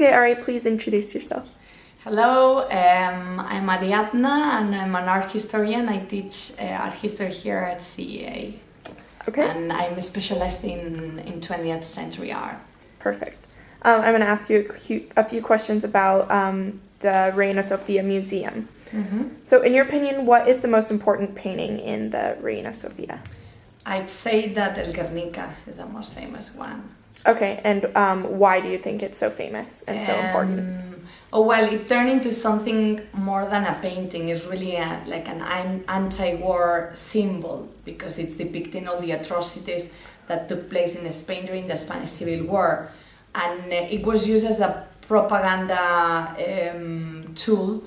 Okay, Ari, please introduce yourself. Hello, I'm Ariadna and I'm an art historian. I teach art history here at CEA. Okay. And I'm specialized in 20th century art. Perfect. I'm going to ask you a few questions about the Reina Sofía Museum. Mm-hmm. So in your opinion, what is the most important painting in the Reina Sofía? I'd say that El Guernica is the most famous one. Okay, and why do you think it's so famous and so important? Well, it turned into something more than a painting. It's really like an anti-war symbol because it's depicting all the atrocities that took place in Spain during the Spanish Civil War. And it was used as a propaganda tool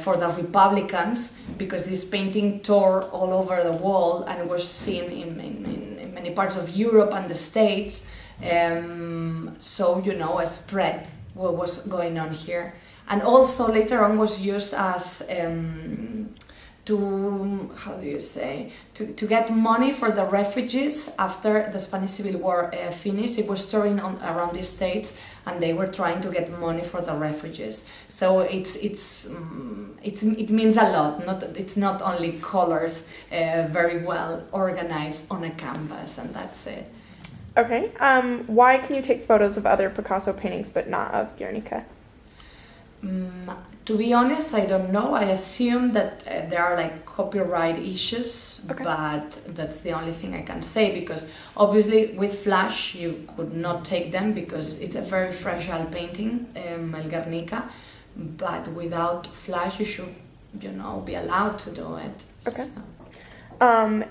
for the Republicans because this painting tore all over the world and was seen in many parts of Europe and the States. So, a spread what was going on here. And also later on was used as to get money for the refugees after the Spanish Civil War finished. It was touring around the States and they were trying to get money for the refugees. So it means a lot. It's not only colors very well organized on a canvas, and that's it. Okay. Why can you take photos of other Picasso paintings but not of Guernica? To be honest, I don't know. I assume that there are like copyright issues, okay. But that's the only thing I can say because obviously with flash you could not take them because it's a very fragile painting, El Guernica, but without flash you should, be allowed to do it. Okay. So.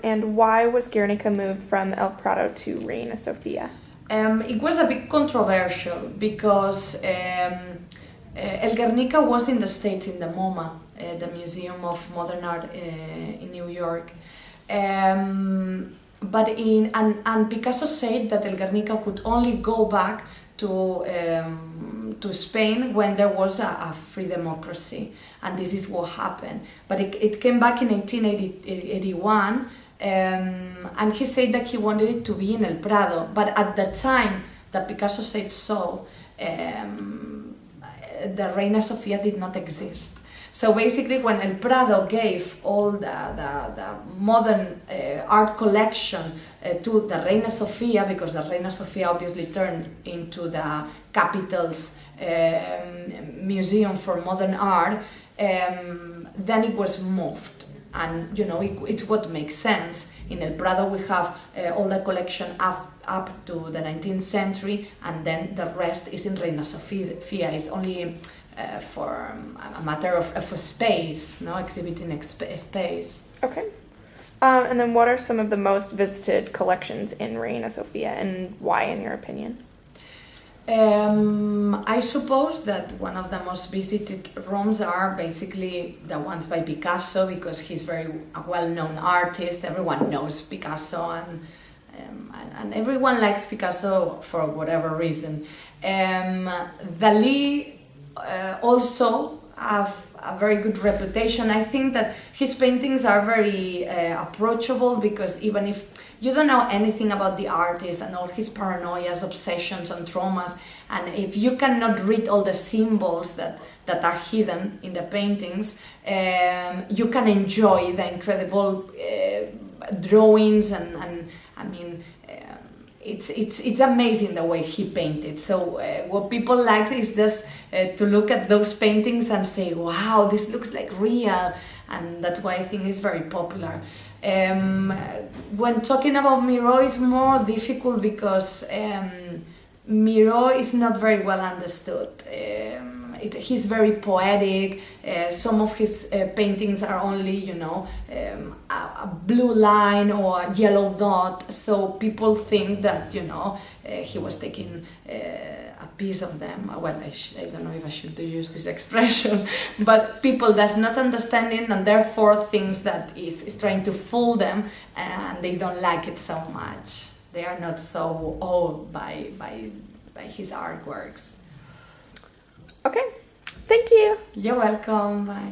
And why was Guernica moved from El Prado to Reina Sofía? It was a bit controversial because El Guernica was in the States in the MoMA, the Museum of Modern Art in New York. But Picasso said that El Guernica could only go back to Spain when there was a free democracy, and this is what happened. But it came back in 1881, and he said that he wanted it to be in El Prado, but at the time that Picasso said so, the Reina Sofía did not exist. So basically when El Prado gave all the modern art collection to the Reina Sofía, because the Reina Sofía obviously turned into the capital's museum for modern art, then it was moved. And it's what makes sense. In El Prado we have all the collection up to the 19th century, and then the rest is in Reina Sofía. It's only for a matter of space, exhibiting space. Okay. And then what are some of the most visited collections in Reina Sofía and why, in your opinion? I suppose that one of the most visited rooms are basically the ones by Picasso because he's a well-known artist. Everyone knows Picasso and everyone likes Picasso for whatever reason. Dalí also have a very good reputation. I think that his paintings are very approachable because even if you don't know anything about the artist and all his paranoias, obsessions and traumas, and if you cannot read all the symbols that are hidden in the paintings, you can enjoy the incredible drawings and I mean, it's amazing the way he painted. So what people like is just to look at those paintings and say, wow, this looks like real, and that's why I think it's very popular. When talking about Miro, it's more difficult because Miro is not very well understood. He's very poetic. Some of his paintings are only, a blue line or a yellow dot. So people think that, he was taking a piece of them. Well, I don't know if I should use this expression, but people does not understand it and therefore thinks that is trying to fool them, and they don't like it so much. They are not so awed by his artworks. Okay, thank you. You're welcome, bye.